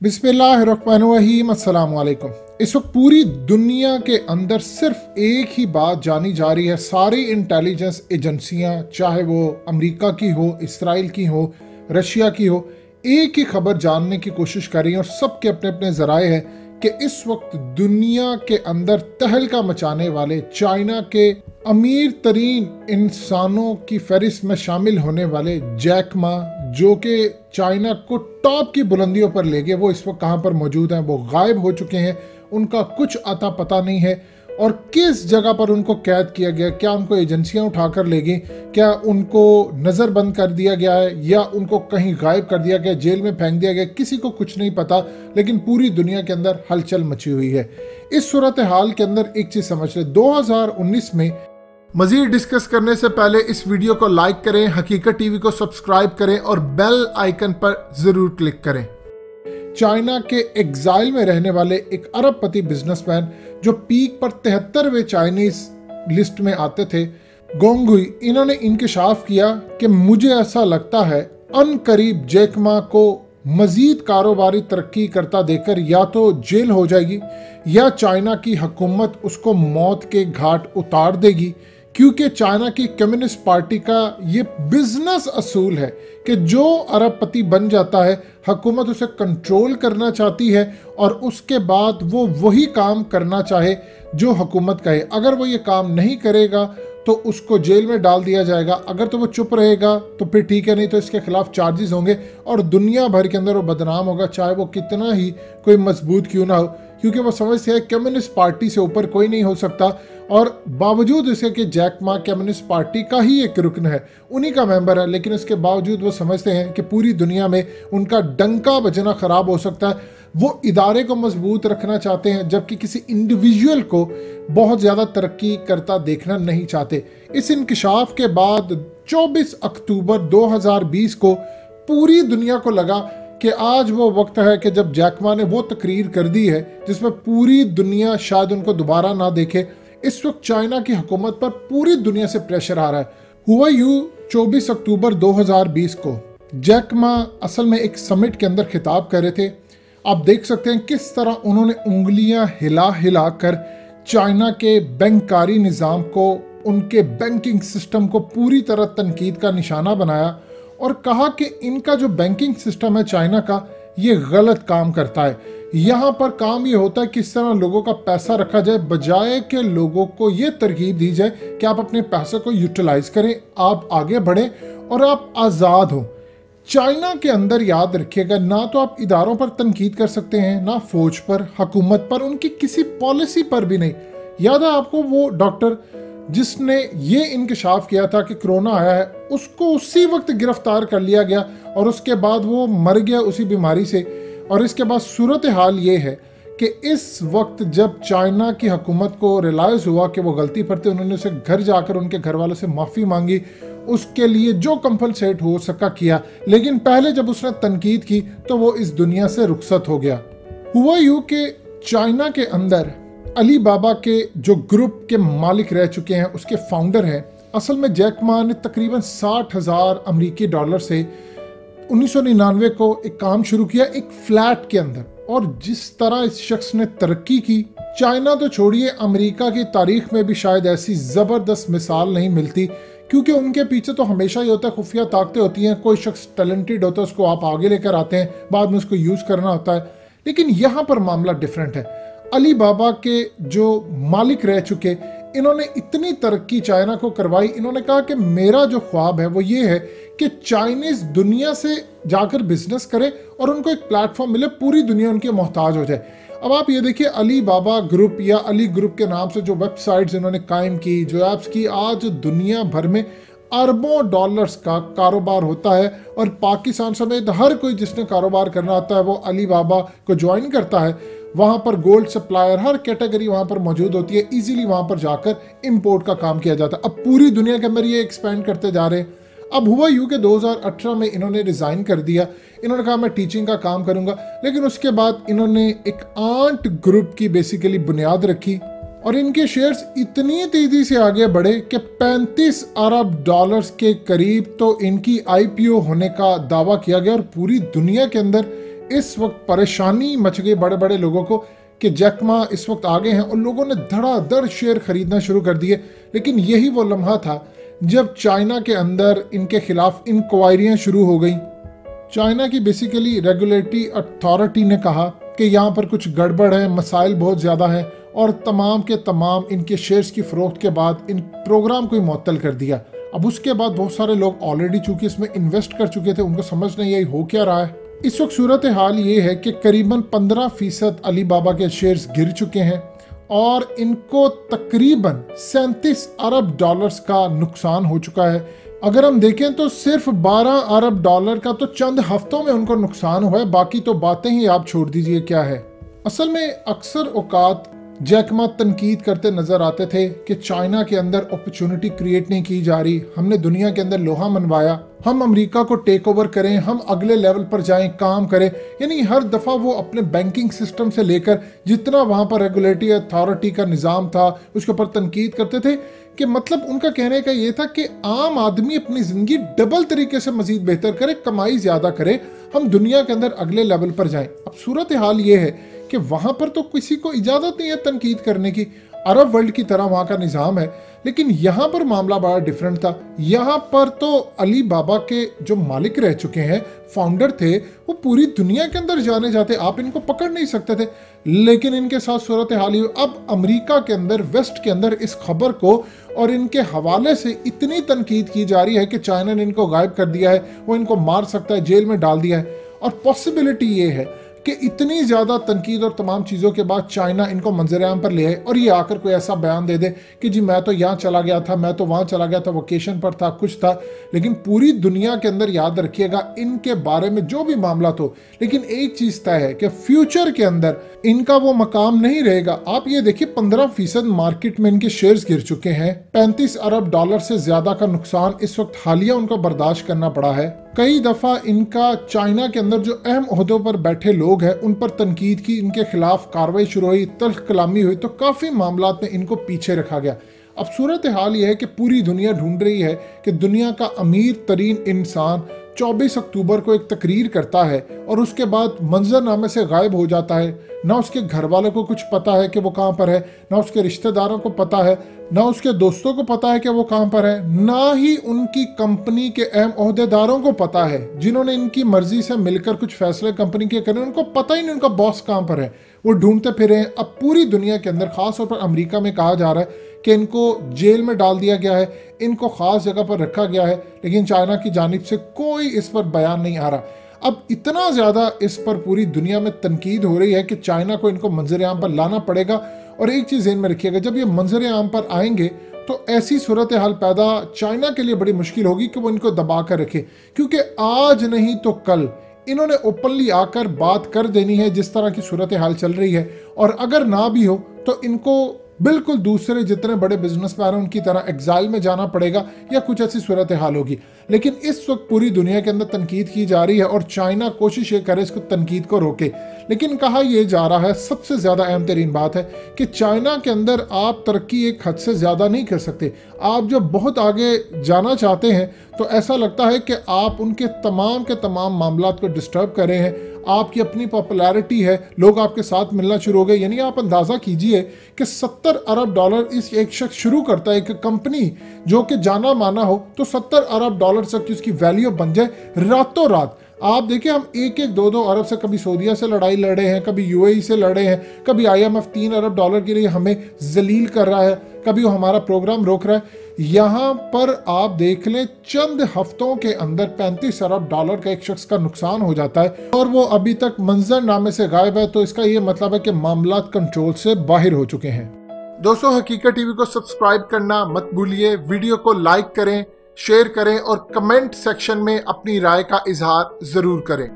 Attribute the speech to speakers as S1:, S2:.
S1: बिस्मिल्लाहिर्रहमानिर्रहीम अस्सलाम वालेकुम। इस वक्त पूरी दुनिया के अंदर सिर्फ एक ही बात जानी जा रही है। सारी इंटेलिजेंस एजेंसियां, चाहे वो अमेरिका की हो, इसराइल की हो, रशिया की हो, एक ही खबर जानने की कोशिश कर रही हैं और सबके अपने अपने जराए हैं कि इस वक्त दुनिया के अंदर तहलका मचाने वाले चाइना के अमीर तरीन इंसानों की फहरिस्त में शामिल होने वाले जैक मा, जो कि चाइना को टॉप की बुलंदियों पर ले गए, वो इस वक्त कहाँ पर मौजूद हैं? वो गायब हो चुके हैं, उनका कुछ अता पता नहीं है। और किस जगह पर उनको कैद किया गया? क्या उनको एजेंसियां उठाकर ले गई? क्या उनको नज़रबंद कर दिया गया है या उनको कहीं गायब कर दिया गया, जेल में फेंक दिया गया? किसी को कुछ नहीं पता, लेकिन पूरी दुनिया के अंदर हलचल मची हुई है। इस सूरत हाल के अंदर एक चीज़ समझ ले, 2019 में मजीद डिस्कस करने से पहले इस वीडियो को लाइक करें, हकीकत टीवी को सब्सक्राइब करें और बेल आइकन पर ज़रूर क्लिक करें। चाइना के एग्जाइल में रहने वाले एक अरबपति बिजनेसमैन जो पीक पर 73वें चाइनीज लिस्ट में आते थे, गोंग हुई, इन्होंने इंकशाफ किया कि मुझे ऐसा लगता है अनकरीब जैक मा को मजीद कारोबारी तरक्की करता देकर या तो जेल हो जाएगी या चाइना की हुकूमत उसको मौत के घाट उतार देगी, क्योंकि चाइना की कम्युनिस्ट पार्टी का ये बिजनेस असूल है कि जो अरबपति बन जाता है, हुकूमत उसे कंट्रोल करना चाहती है और उसके बाद वो वही काम करना चाहे जो हुकूमत कहे। अगर वो ये काम नहीं करेगा तो उसको जेल में डाल दिया जाएगा, अगर तो वो चुप रहेगा तो फिर ठीक है, नहीं तो इसके खिलाफ चार्जेस होंगे और दुनिया भर के अंदर वो बदनाम होगा, चाहे वो कितना ही कोई मजबूत क्यों ना हो, क्योंकि वो समझते हैं कम्युनिस्ट पार्टी से ऊपर कोई नहीं हो सकता। और बावजूद इसके कि जैक मा कम्युनिस्ट पार्टी का ही एक रुकन है, उन्हीं का मेंबर है, लेकिन उसके बावजूद वो समझते हैं कि पूरी दुनिया में उनका डंका बजना खराब हो सकता है। वो इदारे को मजबूत रखना चाहते हैं, जबकि किसी इंडिविजुअल को बहुत ज़्यादा तरक्की करता देखना नहीं चाहते। इस इंकशाफ के बाद 24 अक्टूबर 2020 को पूरी दुनिया को लगा कि आज वो वक्त है कि जब जैक मा ने वो तकरीर कर दी है जिसमें पूरी दुनिया शायद उनको दोबारा ना देखे। इस वक्त चाइना की हुकूमत पर पूरी दुनिया से प्रेशर आ रहा है। हुआ यूं 24 अक्टूबर 2020 को जैक मा असल में एक समिट के अंदर खिताब कर रहे थे। आप देख सकते हैं किस तरह उन्होंने उंगलियां हिला हिला कर चाइना के बैंककारी निज़ाम को, उनके बैंकिंग सिस्टम को पूरी तरह तनकीद का निशाना बनाया और कहा कि इनका जो बैंकिंग सिस्टम है चाइना का, ये गलत काम करता है। यहाँ पर काम ये होता है किस तरह लोगों का पैसा रखा जाए, बजाय कि लोगों को ये तरकीब दी जाए कि आप अपने पैसे को यूटिलाइज करें, आप आगे बढ़ें और आप आज़ाद हो। चाइना के अंदर याद रखिएगा, ना तो आप इदारों पर तनकीद कर सकते हैं, ना फौज पर, हुकूमत पर, उनकी किसी पॉलिसी पर भी नहीं। याद है आपको वो डॉक्टर जिसने ये इंकशाफ किया था कि कोरोना आया है, उसको उसी वक्त गिरफ्तार कर लिया गया और उसके बाद वो मर गया उसी बीमारी से। और इसके बाद सूरत हाल ये है कि इस वक्त जब चाइना की हुकूमत को रियलाइज़ हुआ कि वो गलती पर थे, उन्होंने उसे घर जाकर उनके घर वालों से माफ़ी मांगी, उसके लिए जो कंपनसेट हो सका किया, लेकिन पहले जब उसने तनकीद की तो वो इस दुनिया से रुखसत हो गया। हुआ यूँ कि चाइना के अंदर अली बाबा के जो ग्रुप के मालिक रह चुके हैं, उसके फाउंडर हैं, असल में जैक मा ने तकरीबन 60,000 अमरीकी डॉलर से 1999 को एक काम शुरू किया एक फ्लैट के अंदर। और जिस तरह इस शख्स ने तरक्की की, चाइना तो छोड़िए, अमेरिका की तारीख में भी शायद ऐसी ज़बरदस्त मिसाल नहीं मिलती, क्योंकि उनके पीछे तो हमेशा ही होता है खुफिया ताकतें होती हैं। कोई शख्स टैलेंटेड होता है, उसको आप आगे लेकर आते हैं, बाद में उसको यूज़ करना होता है। लेकिन यहाँ पर मामला डिफरेंट है। अली बाबा के जो मालिक रह चुके, इन्होंने इतनी तरक्की चाइना को करवाई। इन्होंने कहा कि मेरा जो ख्वाब है वो ये है कि चाइनीज़ दुनिया से जाकर बिजनेस करें और उनको एक प्लेटफॉर्म मिले, पूरी दुनिया उनके मोहताज हो जाए। अब आप ये देखिए, अली बाबा ग्रुप या अली ग्रुप के नाम से जो वेबसाइट्स इन्होंने कायम की, जो ऐप्स की, आज दुनिया भर में अरबों डॉलर्स का कारोबार होता है और पाकिस्तान समेत हर कोई जिसने कारोबार करना होता है वो अली बाबा को ज्वाइन करता है। वहाँ पर गोल्ड सप्लायर, हर कैटेगरी वहाँ पर मौजूद होती है, इजीली वहाँ पर जाकर इंपोर्ट का काम किया जाता है। अब पूरी दुनिया के अंदर ये एक्सपेंड करते जा रहे हैं। अब हुआ यूँ कि 2018 में इन्होंने रिज़ाइन कर दिया। इन्होंने कहा मैं टीचिंग का काम करूँगा, लेकिन उसके बाद इन्होंने एक आंट ग्रुप की बेसिकली बुनियाद रखी और इनके शेयर्स इतनी तेज़ी से आगे बढ़े कि 35 अरब डॉलर्स के करीब तो इनकी IPO होने का दावा किया गया और पूरी दुनिया के अंदर इस वक्त परेशानी मच गई बड़े बड़े लोगों को कि जैक मा इस वक्त आगे हैं और लोगों ने धड़ाधड़ शेयर खरीदना शुरू कर दिए। लेकिन यही वो लम्हा था जब चाइना के अंदर इनके खिलाफ इंक्वायरियां शुरू हो गई। चाइना की बेसिकली रेगुलेटरी अथॉरिटी ने कहा कि यहाँ पर कुछ गड़बड़ है, मसाइल बहुत ज़्यादा हैं, और तमाम के तमाम इनके शेयर्स की फ़रोख्त के बाद इन प्रोग्राम को ही मुअत्तल कर दिया। अब उसके बाद बहुत सारे लोग ऑलरेडी चूंकि इसमें इन्वेस्ट कर चुके थे, उनको समझ नहीं आई हो क्या रहा है। इस वक्त सूरत हाल ये है कि करीबन 15% अलीबाबा के शेयर्स गिर चुके हैं और इनको तकरीबन 37 अरब डॉलर्स का नुकसान हो चुका है। अगर हम देखें तो सिर्फ 12 अरब डॉलर का तो चंद हफ्तों में उनको नुकसान हुआ है, बाकी तो बातें ही आप छोड़ दीजिए क्या है। असल में अक्सर औकात जैक मा तनकीद करते नजर आते थे कि चाइना के अंदर अपॉर्चुनिटी क्रिएट नहीं की जा रही, हमने दुनिया के अंदर लोहा मनवाया, हम अमेरिका को टेक ओवर करें, हम अगले लेवल पर जाएं, काम करें। यानी हर दफ़ा वो अपने बैंकिंग सिस्टम से लेकर जितना वहाँ पर रेगुलेटरी अथॉरिटी का निज़ाम था उसके ऊपर तनकीद करते थे कि मतलब उनका कहने का ये था कि आम आदमी अपनी ज़िंदगी डबल तरीके से मज़ीद बेहतर करे, कमाई ज़्यादा करे, हम दुनिया के अंदर अगले लेवल पर जाएं। अब सूरत हाल ये है कि वहाँ पर तो किसी को इजाज़त नहीं है तनकीद करने की, अरब वर्ल्ड की तरह वहाँ का निज़ाम है। लेकिन यहाँ पर मामला बड़ा डिफरेंट था। यहाँ पर तो अली बाबा के जो मालिक रह चुके हैं, फाउंडर थे, वो पूरी दुनिया के अंदर जाने जाते, आप इनको पकड़ नहीं सकते थे। लेकिन इनके साथ सूरत हाल ही अब अमेरिका के अंदर, वेस्ट के अंदर इस खबर को और इनके हवाले से इतनी तनकीद की जा रही है कि चाइना ने इनको गायब कर दिया है, वो इनको मार सकता है, जेल में डाल दिया है। और पॉसिबिलिटी ये है कि इतनी ज़्यादा तनकीद और तमाम चीज़ों के बाद चाइना इनको मंजर-ए-आम पर ले आए और ये आकर कोई ऐसा बयान दे दे कि जी मैं तो यहाँ चला गया था, मैं तो वहाँ चला गया था, वोकेशन पर था, कुछ था। लेकिन पूरी दुनिया के अंदर याद रखिएगा इनके बारे में जो भी मामला हो, लेकिन एक चीज़ तय है कि फ्यूचर के अंदर इनका वो मकाम नहीं रहेगा। आप ये देखिए 15% मार्केट में इनके शेयर्स गिर चुके हैं, 35 अरब डॉलर से ज़्यादा का नुकसान इस वक्त हालिया उनको बर्दाश्त करना पड़ा है। कई दफ़ा इनका चाइना के अंदर जो अहम ओहदों पर बैठे लोग हैं उन पर तनकीद की, इनके खिलाफ कार्रवाई शुरू हुई, तल्ख कलामी हुई, तो काफ़ी मामलात में इनको पीछे रखा गया। अब सूरत हाल ये है कि पूरी दुनिया ढूंढ रही है कि दुनिया का अमीर तरीन इंसान 24 अक्टूबर को एक तकरीर करता है और उसके बाद मंजरनामे से गायब हो जाता है। ना उसके घर वालों को कुछ पता है कि वो कहाँ पर है, ना उसके रिश्तेदारों को पता है, ना उसके दोस्तों को पता है कि वो कहाँ पर है, ना ही उनकी कंपनी के अहम ओहदेदारों को पता है जिन्होंने इनकी मर्जी से मिलकर कुछ फैसले कंपनी के करें, उनको पता ही नहीं उनका बॉस कहाँ पर है, वो ढूंढते फिरे हैं। अब पूरी दुनिया के अंदर खास तौर पर अमेरिका में कहा जा रहा है कि इनको जेल में डाल दिया गया है, इनको खास जगह पर रखा गया है, लेकिन चाइना की जानिब से कोई इस पर बयान नहीं आ रहा। अब इतना ज़्यादा इस पर पूरी दुनिया में तनकीद हो रही है कि चाइना को इनको मंजर-ए-आम पर लाना पड़ेगा। और एक चीज़ ज़हन में रखिएगा, जब ये मंजर-ए-आम पर आएंगे तो ऐसी सूरत हाल पैदा चाइना के लिए बड़ी मुश्किल होगी कि वो इनको दबा कर रखे, क्योंकि आज नहीं तो कल इन्होंने ओपनली आकर बात कर देनी है जिस तरह की सूरत हाल चल रही है। और अगर ना भी हो तो इनको बिल्कुल दूसरे जितने बड़े बिजनेसमैन हैं उनकी तरह एग्जाइल में जाना पड़ेगा या कुछ ऐसी सूरत हाल होगी। लेकिन इस वक्त पूरी दुनिया के अंदर तनकीद की जा रही है और चाइना कोशिश ये करे इसको तनकीद को रोके। लेकिन कहा यह जा रहा है, सबसे ज़्यादा अहम तरीन बात है कि चाइना के अंदर आप तरक्की एक हद से ज़्यादा नहीं कर सकते। आप जब बहुत आगे जाना चाहते हैं तो ऐसा लगता है कि आप उनके तमाम के तमाम मामलात को डिस्टर्ब कर रहे हैं। आपकी अपनी पॉपुलैरिटी है, लोग आपके साथ मिलना शुरू हो गए। यानी आप अंदाज़ा कीजिए कि 70 अरब डॉलर इस एक शख्स शुरू करता है, एक कंपनी जो कि जाना माना हो तो 70 अरब डॉलर तक की उसकी वैल्यू बन जाए रातों रात। आप देखिए हम 1-1, 2-2 अरब से कभी सऊदीया से लड़ाई लड़े हैं, कभी यूएई से लड़े हैं, कभी IMF 3 अरब डॉलर के लिए हमें जलील कर रहा है, कभी वो हमारा प्रोग्राम रोक रहा है। यहाँ पर आप देख लें चंद हफ्तों के अंदर 35 अरब डॉलर का एक शख्स का नुकसान हो जाता है और वो अभी तक मंजरनामे से गायब है। तो इसका ये मतलब है कि मामलात कंट्रोल से बाहर हो चुके हैं। दोस्तों, हकीकत टीवी को सब्सक्राइब करना मत भूलिए, वीडियो को लाइक करें, शेयर करें और कमेंट सेक्शन में अपनी राय का इजहार जरूर करें।